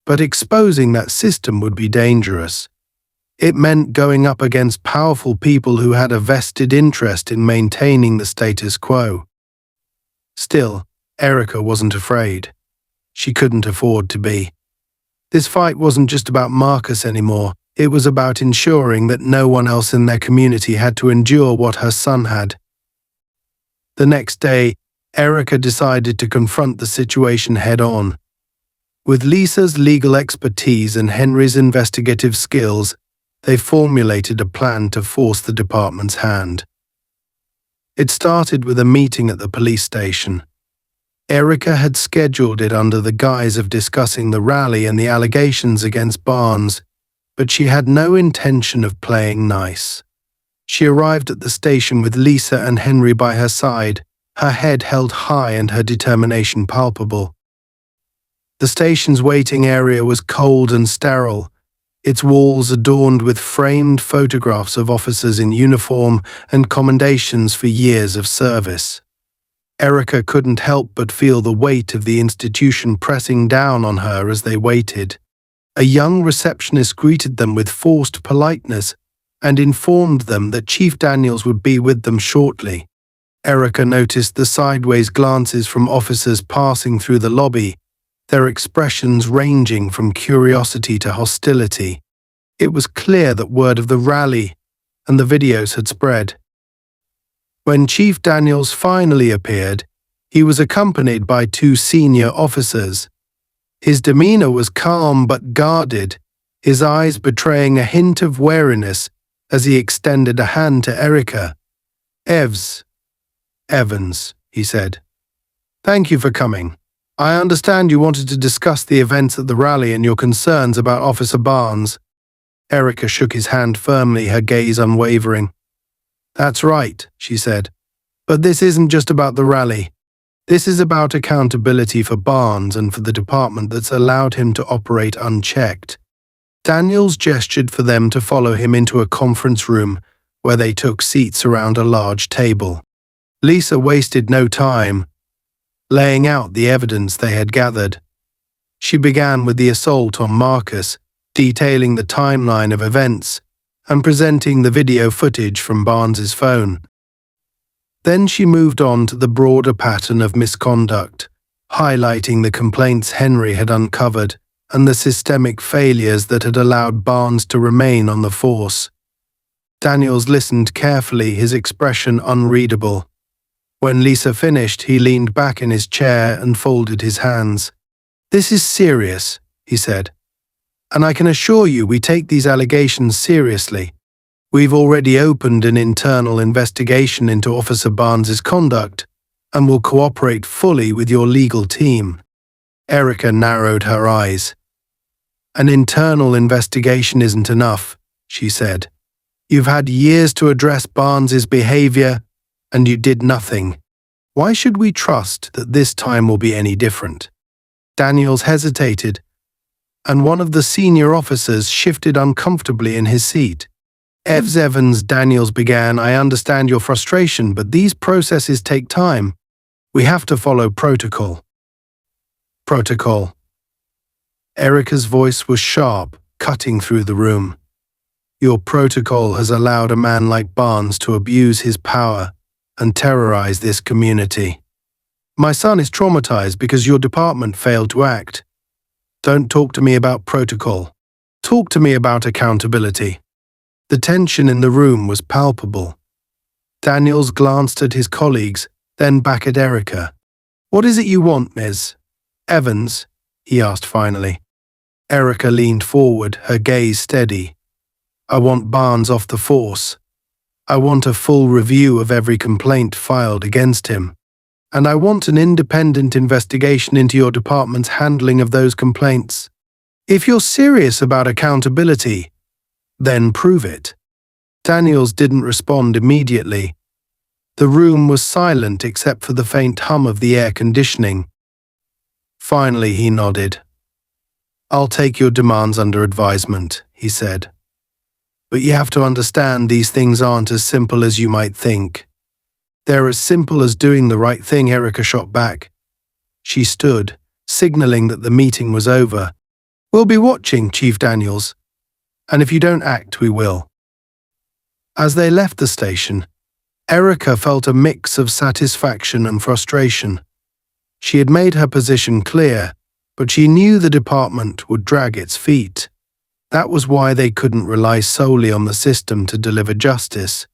But exposing that system would be dangerous. It meant going up against powerful people who had a vested interest in maintaining the status quo. Still, Erica wasn't afraid. She couldn't afford to be. This fight wasn't just about Marcus anymore. It was about ensuring that no one else in their community had to endure what her son had. The next day, Erica decided to confront the situation head-on. With Lisa's legal expertise and Henry's investigative skills, they formulated a plan to force the department's hand. It started with a meeting at the police station. Erica had scheduled it under the guise of discussing the rally and the allegations against Barnes, but she had no intention of playing nice. She arrived at the station with Lisa and Henry by her side, her head held high and her determination palpable. The station's waiting area was cold and sterile, its walls adorned with framed photographs of officers in uniform and commendations for years of service. Erica couldn't help but feel the weight of the institution pressing down on her as they waited. A young receptionist greeted them with forced politeness and informed them that Chief Daniels would be with them shortly. Erica noticed the sideways glances from officers passing through the lobby, their expressions ranging from curiosity to hostility. It was clear that word of the rally and the videos had spread. When Chief Daniels finally appeared, he was accompanied by two senior officers. His demeanor was calm but guarded, his eyes betraying a hint of wariness as he extended a hand to Erica. Evans, he said. "Thank you for coming. I understand you wanted to discuss the events at the rally and your concerns about Officer Barnes." Erica shook his hand firmly, her gaze unwavering. "That's right," she said. "But this isn't just about the rally. This is about accountability for Barnes and for the department that's allowed him to operate unchecked. Daniels gestured for them to follow him into a conference room where they took seats around a large table. Lisa wasted no time, laying out the evidence they had gathered. She began with the assault on Marcus, detailing the timeline of events and presenting the video footage from Barnes's phone. Then she moved on to the broader pattern of misconduct, highlighting the complaints Henry had uncovered and the systemic failures that had allowed Barnes to remain on the force. Daniels listened carefully, his expression unreadable. When Lisa finished, he leaned back in his chair and folded his hands. "This is serious," he said, "and I can assure you we take these allegations seriously. We've already opened an internal investigation into Officer Barnes's conduct and will cooperate fully with your legal team." Erica narrowed her eyes. "An internal investigation isn't enough," she said. "You've had years to address Barnes's behavior, and you did nothing. Why should we trust that this time will be any different?" Daniels hesitated, and one of the senior officers shifted uncomfortably in his seat. Evans, Daniels began, "I understand your frustration, but these processes take time. We have to follow protocol." "Protocol." Erica's voice was sharp, cutting through the room. "Your protocol has allowed a man like Barnes to abuse his power and terrorize this community. My son is traumatized because your department failed to act. Don't talk to me about protocol. Talk to me about accountability." The tension in the room was palpable. Daniels glanced at his colleagues, then back at Erica. "What is it you want, Ms. Evans?" he asked finally. Erica leaned forward, her gaze steady. "I want Barnes off the force. I want a full review of every complaint filed against him. And I want an independent investigation into your department's handling of those complaints. If you're serious about accountability, then prove it." Daniels didn't respond immediately. The room was silent except for the faint hum of the air conditioning. Finally, he nodded. "I'll take your demands under advisement," he said. "But you have to understand these things aren't as simple as you might think." "They're as simple as doing the right thing," Erica shot back. She stood, signaling that the meeting was over. "We'll be watching, Chief Daniels. And if you don't act, we will." As they left the station, Erica felt a mix of satisfaction and frustration. She had made her position clear, but she knew the department would drag its feet. That was why they couldn't rely solely on the system to deliver justice.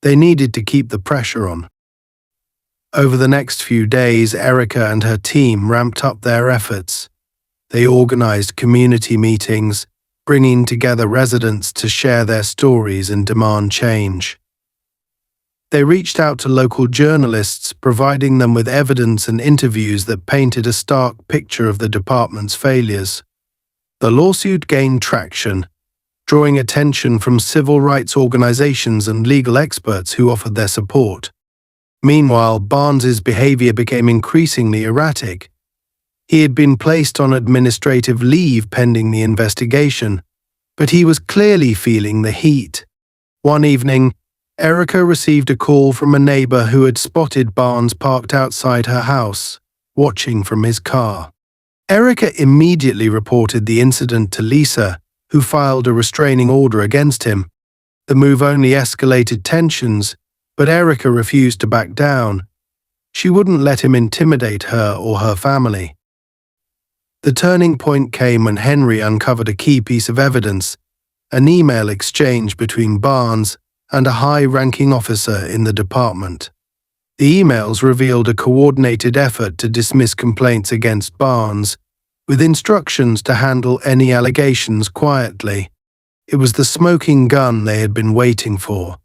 They needed to keep the pressure on. Over the next few days, Erica and her team ramped up their efforts. They organized community meetings, bringing together residents to share their stories and demand change. They reached out to local journalists, providing them with evidence and interviews that painted a stark picture of the department's failures. The lawsuit gained traction, drawing attention from civil rights organizations and legal experts who offered their support. Meanwhile, Barnes's behavior became increasingly erratic. He had been placed on administrative leave pending the investigation, but he was clearly feeling the heat. One evening, Erica received a call from a neighbor who had spotted Barnes parked outside her house, watching from his car. Erica immediately reported the incident to Lisa, who filed a restraining order against him. The move only escalated tensions, but Erica refused to back down. She wouldn't let him intimidate her or her family. The turning point came when Henry uncovered a key piece of evidence, an email exchange between Barnes and a high-ranking officer in the department. The emails revealed a coordinated effort to dismiss complaints against Barnes, with instructions to handle any allegations quietly. It was the smoking gun they had been waiting for.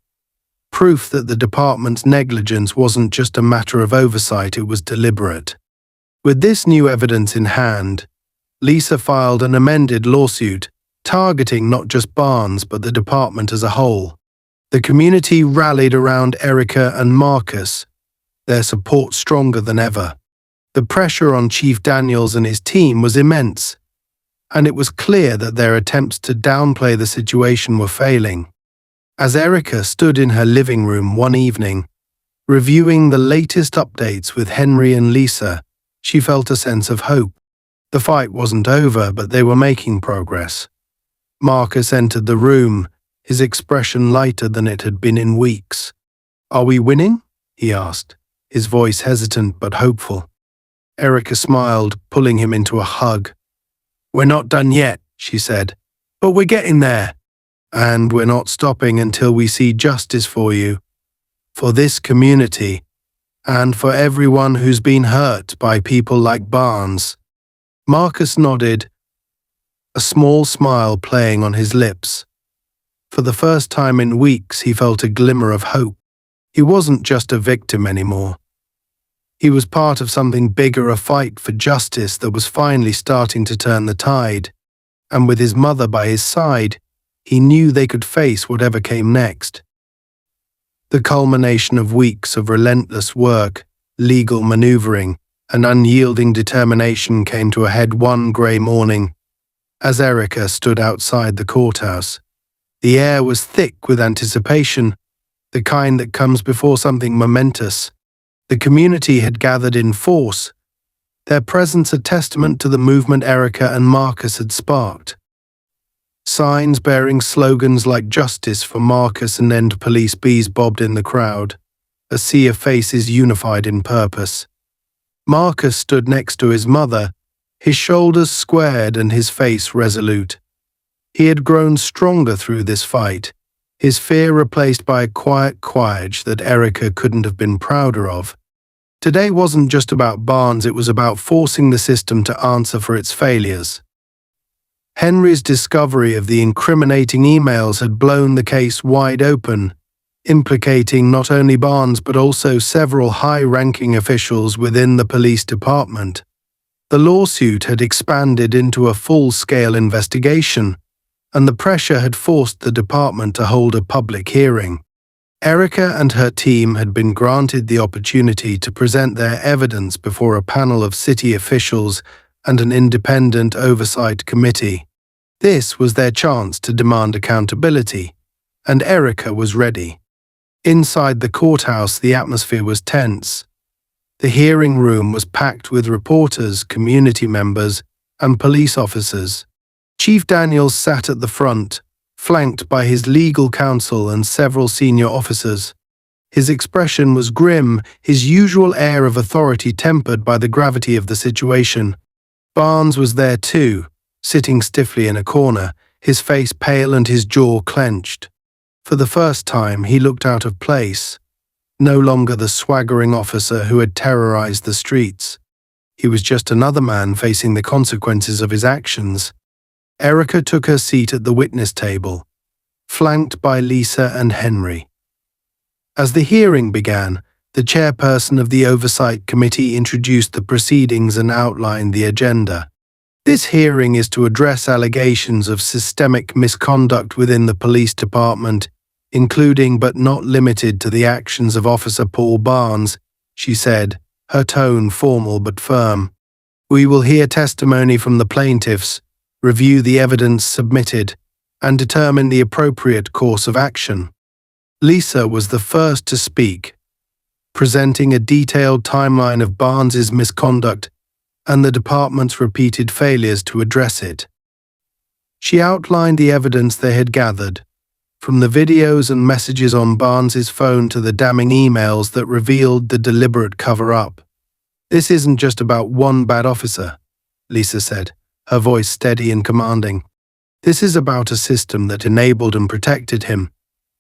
Proof that the department's negligence wasn't just a matter of oversight, it was deliberate. With this new evidence in hand, Lisa filed an amended lawsuit, targeting not just Barnes but the department as a whole. The community rallied around Erica and Marcus, their support stronger than ever. The pressure on Chief Daniels and his team was immense, and it was clear that their attempts to downplay the situation were failing. As Erica stood in her living room one evening, reviewing the latest updates with Henry and Lisa, she felt a sense of hope. The fight wasn't over, but they were making progress. Marcus entered the room, his expression lighter than it had been in weeks. "Are we winning?" he asked, his voice hesitant but hopeful. Erica smiled, pulling him into a hug. "We're not done yet," she said, "but we're getting there. And we're not stopping until we see justice for you, for this community, and for everyone who's been hurt by people like Barnes." Marcus nodded, a small smile playing on his lips. For the first time in weeks, he felt a glimmer of hope. He wasn't just a victim anymore. He was part of something bigger, a fight for justice that was finally starting to turn the tide. And with his mother by his side, he knew they could face whatever came next. The culmination of weeks of relentless work, legal maneuvering, and unyielding determination came to a head one grey morning, as Erica stood outside the courthouse. The air was thick with anticipation, the kind that comes before something momentous. The community had gathered in force, their presence a testament to the movement Erica and Marcus had sparked. Signs bearing slogans like "Justice for Marcus" and "End Police Bees" bobbed in the crowd, a sea of faces unified in purpose. Marcus stood next to his mother, his shoulders squared and his face resolute. He had grown stronger through this fight, his fear replaced by a quiet courage that Erica couldn't have been prouder of. Today wasn't just about Barnes, it was about forcing the system to answer for its failures. Henry's discovery of the incriminating emails had blown the case wide open, implicating not only Barnes but also several high-ranking officials within the police department. The lawsuit had expanded into a full-scale investigation, and the pressure had forced the department to hold a public hearing. Erica and her team had been granted the opportunity to present their evidence before a panel of city officials and an independent oversight committee. This was their chance to demand accountability, and Erica was ready. Inside the courthouse, the atmosphere was tense. The hearing room was packed with reporters, community members, and police officers. Chief Daniels sat at the front, flanked by his legal counsel and several senior officers. His expression was grim, his usual air of authority tempered by the gravity of the situation. Barnes was there too, sitting stiffly in a corner, his face pale and his jaw clenched. For the first time, he looked out of place, no longer the swaggering officer who had terrorized the streets. He was just another man facing the consequences of his actions. Erica took her seat at the witness table, flanked by Lisa and Henry. As the hearing began, the chairperson of the Oversight Committee introduced the proceedings and outlined the agenda. This hearing is to address allegations of systemic misconduct within the police department, including but not limited to the actions of Officer Paul Barnes, she said, her tone formal but firm. We will hear testimony from the plaintiffs, review the evidence submitted, and determine the appropriate course of action. Lisa was the first to speak, presenting a detailed timeline of Barnes's misconduct and the department's repeated failures to address it. She outlined the evidence they had gathered, from the videos and messages on Barnes's phone to the damning emails that revealed the deliberate cover-up. This isn't just about one bad officer, Lisa said, her voice steady and commanding. This is about a system that enabled and protected him,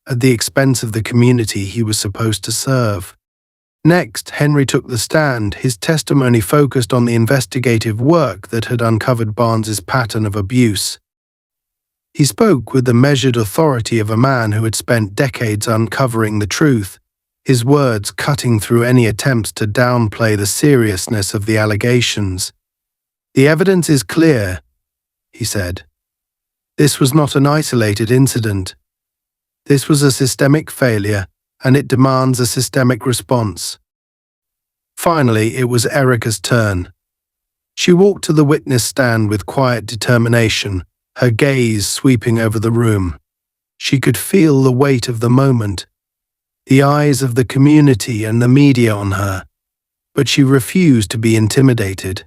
at the expense of the community he was supposed to serve. Next, Henry took the stand. His testimony focused on the investigative work that had uncovered Barnes's pattern of abuse. He spoke with the measured authority of a man who had spent decades uncovering the truth, his words cutting through any attempts to downplay the seriousness of the allegations. The evidence is clear, he said. This was not an isolated incident. This was a systemic failure, and it demands a systemic response. Finally, it was Erica's turn. She walked to the witness stand with quiet determination, her gaze sweeping over the room. She could feel the weight of the moment, the eyes of the community and the media on her, but she refused to be intimidated.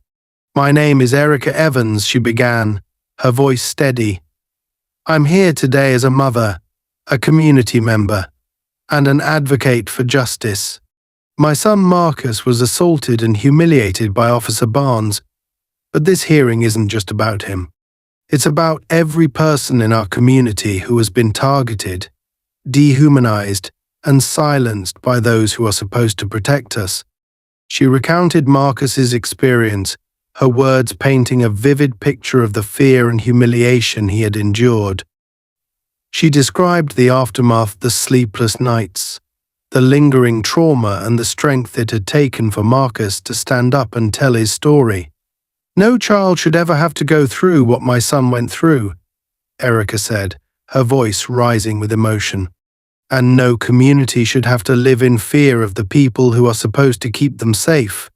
"My name is Erica Evans," she began, her voice steady. "I'm here today as a mother, a community member, and an advocate for justice. My son Marcus was assaulted and humiliated by Officer Barnes, but this hearing isn't just about him. It's about every person in our community who has been targeted, dehumanized, and silenced by those who are supposed to protect us." She recounted Marcus's experience, her words painting a vivid picture of the fear and humiliation he had endured. She described the aftermath, the sleepless nights, the lingering trauma, and the strength it had taken for Marcus to stand up and tell his story. "No child should ever have to go through what my son went through," Erica said, her voice rising with emotion. "And no community should have to live in fear of the people who are supposed to keep them safe.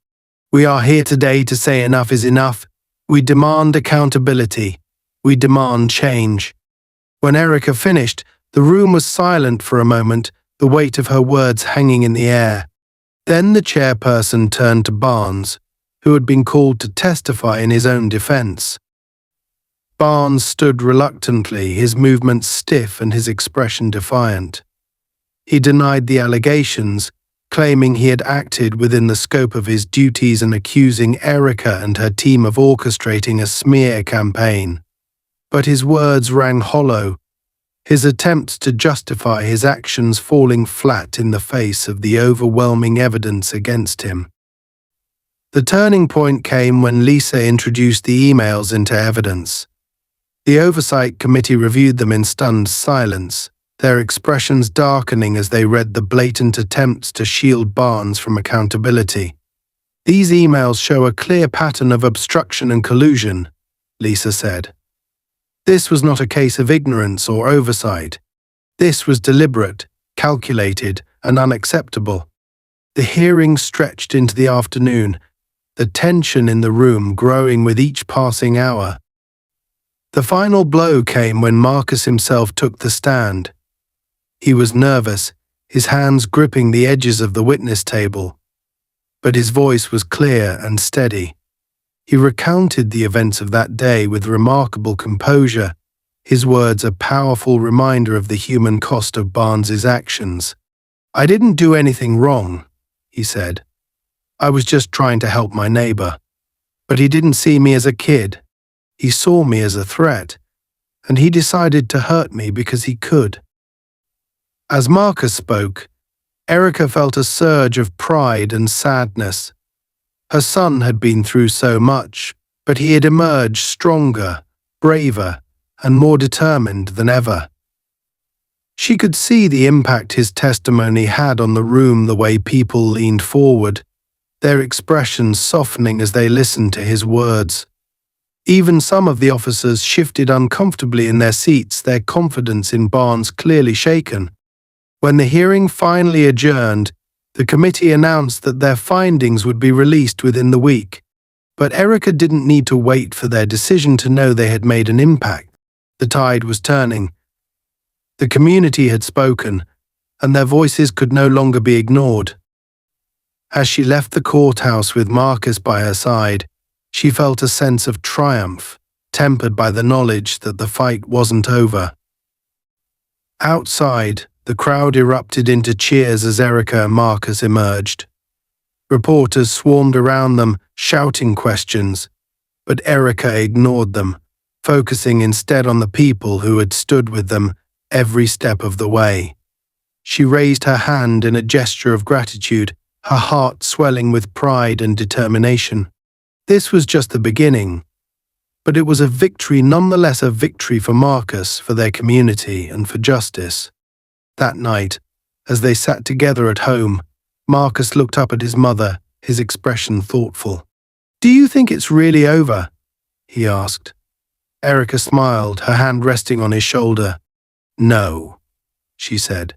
We are here today to say enough is enough. We demand accountability. We demand change." When Erica finished, the room was silent for a moment, the weight of her words hanging in the air. Then the chairperson turned to Barnes, who had been called to testify in his own defense. Barnes stood reluctantly, his movements stiff and his expression defiant. He denied the allegations, claiming he had acted within the scope of his duties and accusing Erica and her team of orchestrating a smear campaign. But his words rang hollow, his attempts to justify his actions falling flat in the face of the overwhelming evidence against him. The turning point came when Lisa introduced the emails into evidence. The Oversight Committee reviewed them in stunned silence, their expressions darkening as they read the blatant attempts to shield Barnes from accountability. "These emails show a clear pattern of obstruction and collusion," Lisa said. "This was not a case of ignorance or oversight. This was deliberate, calculated, and unacceptable." The hearing stretched into the afternoon, the tension in the room growing with each passing hour. The final blow came when Marcus himself took the stand. He was nervous, his hands gripping the edges of the witness table, but his voice was clear and steady. He recounted the events of that day with remarkable composure, his words a powerful reminder of the human cost of Barnes's actions. "I didn't do anything wrong," he said. "I was just trying to help my neighbor. But he didn't see me as a kid. He saw me as a threat, and he decided to hurt me because he could." As Marcus spoke, Erica felt a surge of pride and sadness. Her son had been through so much, but he had emerged stronger, braver, and more determined than ever. She could see the impact his testimony had on the room, the way people leaned forward, their expressions softening as they listened to his words. Even some of the officers shifted uncomfortably in their seats, their confidence in Barnes clearly shaken. When the hearing finally adjourned, the committee announced that their findings would be released within the week. But Erica didn't need to wait for their decision to know they had made an impact. The tide was turning. The community had spoken, and their voices could no longer be ignored. As she left the courthouse with Marcus by her side, she felt a sense of triumph, tempered by the knowledge that the fight wasn't over. Outside, the crowd erupted into cheers as Erica and Marcus emerged. Reporters swarmed around them, shouting questions, but Erica ignored them, focusing instead on the people who had stood with them every step of the way. She raised her hand in a gesture of gratitude, her heart swelling with pride and determination. This was just the beginning, but it was a victory, nonetheless a victory for Marcus, for their community, and for justice. That night, as they sat together at home, Marcus looked up at his mother, his expression thoughtful. "Do you think it's really over?" he asked. Erica smiled, her hand resting on his shoulder. "No," she said,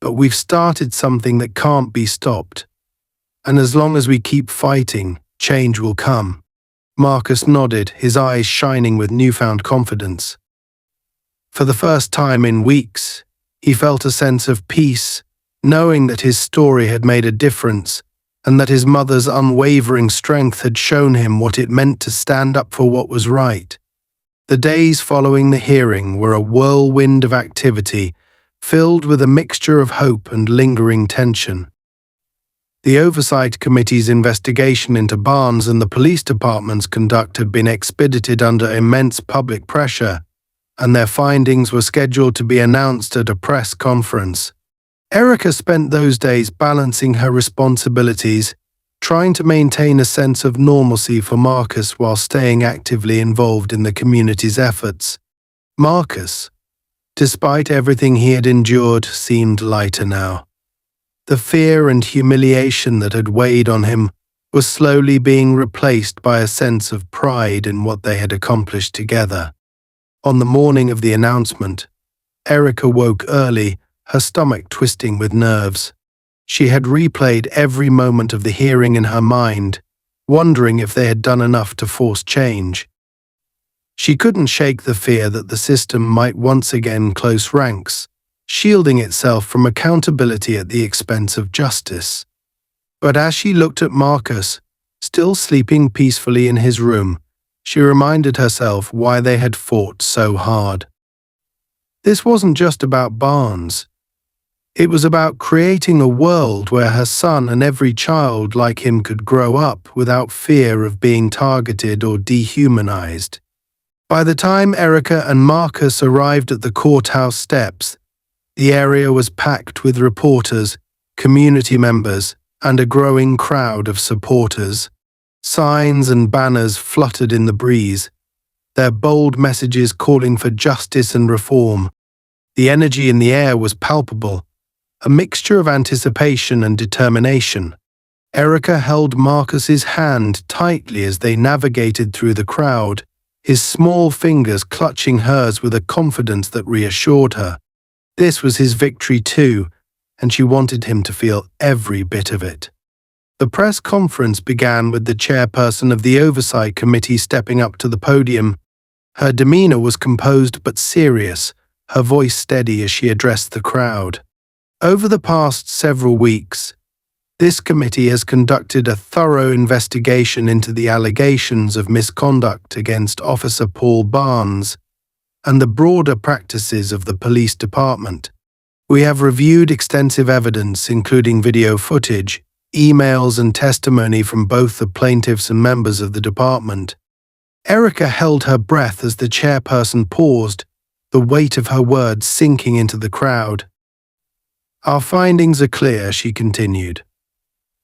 "but we've started something that can't be stopped." And as long as we keep fighting, change will come. Marcus nodded, his eyes shining with newfound confidence. For the first time in weeks, he felt a sense of peace, knowing that his story had made a difference and that his mother's unwavering strength had shown him what it meant to stand up for what was right. The days following the hearing were a whirlwind of activity, filled with a mixture of hope and lingering tension. The Oversight Committee's investigation into Barnes and the police department's conduct had been expedited under immense public pressure, and their findings were scheduled to be announced at a press conference. Erica spent those days balancing her responsibilities, trying to maintain a sense of normalcy for Marcus while staying actively involved in the community's efforts. Marcus, despite everything he had endured, seemed lighter now. The fear and humiliation that had weighed on him was slowly being replaced by a sense of pride in what they had accomplished together. On the morning of the announcement, Erica woke early, her stomach twisting with nerves. She had replayed every moment of the hearing in her mind, wondering if they had done enough to force change. She couldn't shake the fear that the system might once again close ranks, shielding itself from accountability at the expense of justice. But as she looked at Marcus, still sleeping peacefully in his room, she reminded herself why they had fought so hard. This wasn't just about Barnes. It was about creating a world where her son and every child like him could grow up without fear of being targeted or dehumanized. By the time Erica and Marcus arrived at the courthouse steps, the area was packed with reporters, community members, and a growing crowd of supporters. Signs and banners fluttered in the breeze, their bold messages calling for justice and reform. The energy in the air was palpable, a mixture of anticipation and determination. Erica held Marcus's hand tightly as they navigated through the crowd, his small fingers clutching hers with a confidence that reassured her. This was his victory too, and she wanted him to feel every bit of it. The press conference began with the chairperson of the Oversight Committee stepping up to the podium. Her demeanor was composed but serious, her voice steady as she addressed the crowd. Over the past several weeks, this committee has conducted a thorough investigation into the allegations of misconduct against Officer Paul Barnes and the broader practices of the police department. We have reviewed extensive evidence, including video footage, emails, and testimony from both the plaintiffs and members of the department. Erica held her breath as the chairperson paused, the weight of her words sinking into the crowd. Our findings are clear, she continued.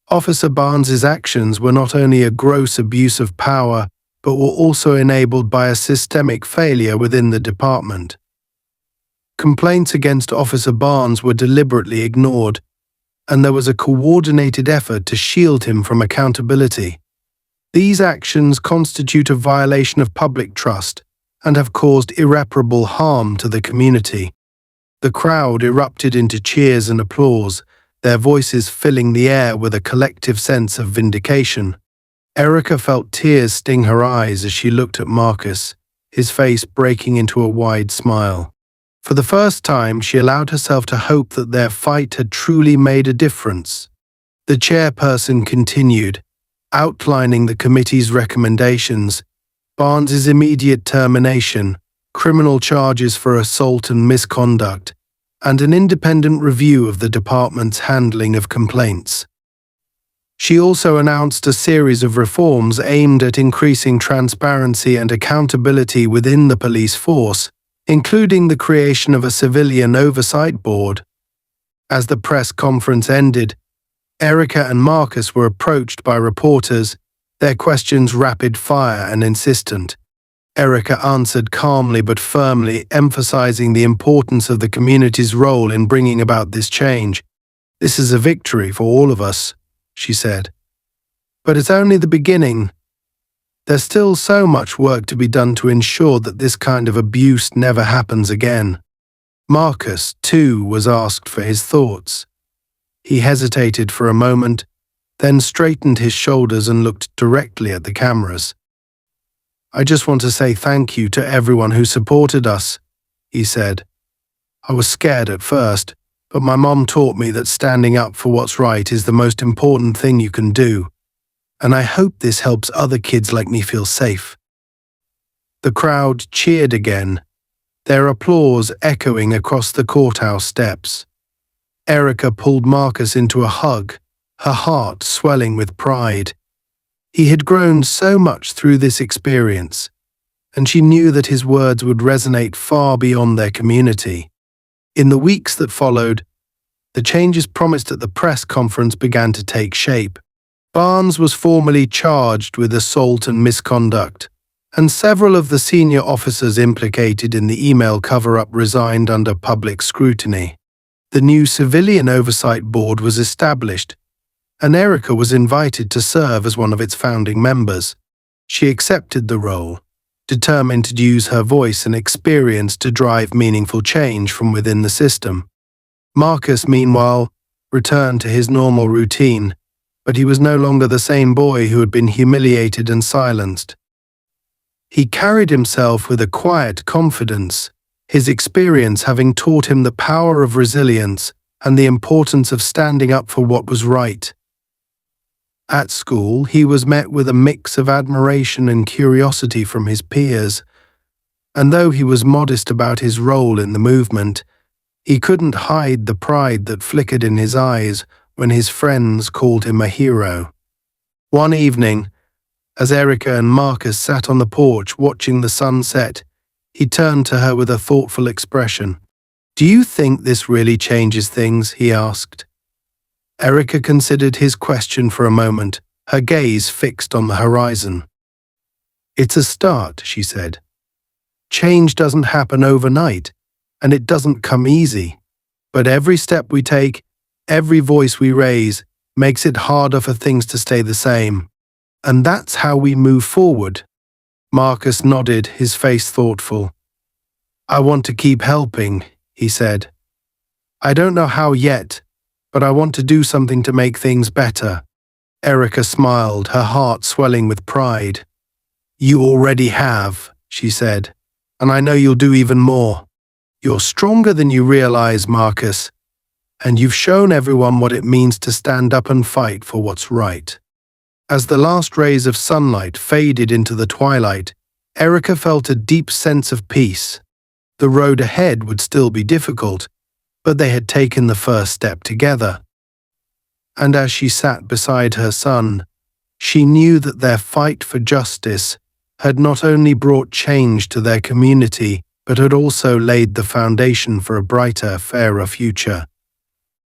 Officer Barnes's actions were not only a gross abuse of power, but were also enabled by a systemic failure within the department. Complaints against Officer Barnes were deliberately ignored, and there was a coordinated effort to shield him from accountability. These actions constitute a violation of public trust and have caused irreparable harm to the community. The crowd erupted into cheers and applause, their voices filling the air with a collective sense of vindication. Erica felt tears sting her eyes as she looked at Marcus, his face breaking into a wide smile. For the first time, she allowed herself to hope that their fight had truly made a difference. The chairperson continued, outlining the committee's recommendations: Barnes's immediate termination, criminal charges for assault and misconduct, and an independent review of the department's handling of complaints. She also announced a series of reforms aimed at increasing transparency and accountability within the police force, including the creation of a civilian oversight board. As the press conference ended, Erica and Marcus were approached by reporters, their questions rapid fire and insistent. Erica answered calmly but firmly, emphasizing the importance of the community's role in bringing about this change. This is a victory for all of us, she said. But it's only the beginning. There's still so much work to be done to ensure that this kind of abuse never happens again. Marcus, too, was asked for his thoughts. He hesitated for a moment, then straightened his shoulders and looked directly at the cameras. "I just want to say thank you to everyone who supported us," he said. "I was scared at first, but my mom taught me that standing up for what's right is the most important thing you can do, and I hope this helps other kids like me feel safe." The crowd cheered again, their applause echoing across the courthouse steps. Erica pulled Marcus into a hug, her heart swelling with pride. He had grown so much through this experience, and she knew that his words would resonate far beyond their community. In the weeks that followed, the changes promised at the press conference began to take shape. Barnes was formally charged with assault and misconduct, and several of the senior officers implicated in the email cover-up resigned under public scrutiny. The new Civilian Oversight Board was established, and Erica was invited to serve as one of its founding members. She accepted the role, determined to use her voice and experience to drive meaningful change from within the system. Marcus, meanwhile, returned to his normal routine, but he was no longer the same boy who had been humiliated and silenced. He carried himself with a quiet confidence, his experience having taught him the power of resilience and the importance of standing up for what was right. At school, he was met with a mix of admiration and curiosity from his peers, and though he was modest about his role in the movement, he couldn't hide the pride that flickered in his eyes when his friends called him a hero. One evening, as Erica and Marcus sat on the porch watching the sunset, he turned to her with a thoughtful expression. "Do you think this really changes things?" he asked. Erica considered his question for a moment, her gaze fixed on the horizon. "It's a start," she said. "Change doesn't happen overnight, and it doesn't come easy. But every step we take, every voice we raise, makes it harder for things to stay the same. And that's how we move forward." Marcus nodded, his face thoughtful. "I want to keep helping," he said. "I don't know how yet, but I want to do something to make things better." Erica smiled, her heart swelling with pride. "You already have," she said, "and I know you'll do even more. You're stronger than you realize, Marcus, and you've shown everyone what it means to stand up and fight for what's right." As the last rays of sunlight faded into the twilight, Erica felt a deep sense of peace. The road ahead would still be difficult, but they had taken the first step together. And as she sat beside her son, she knew that their fight for justice had not only brought change to their community, but had also laid the foundation for a brighter, fairer future.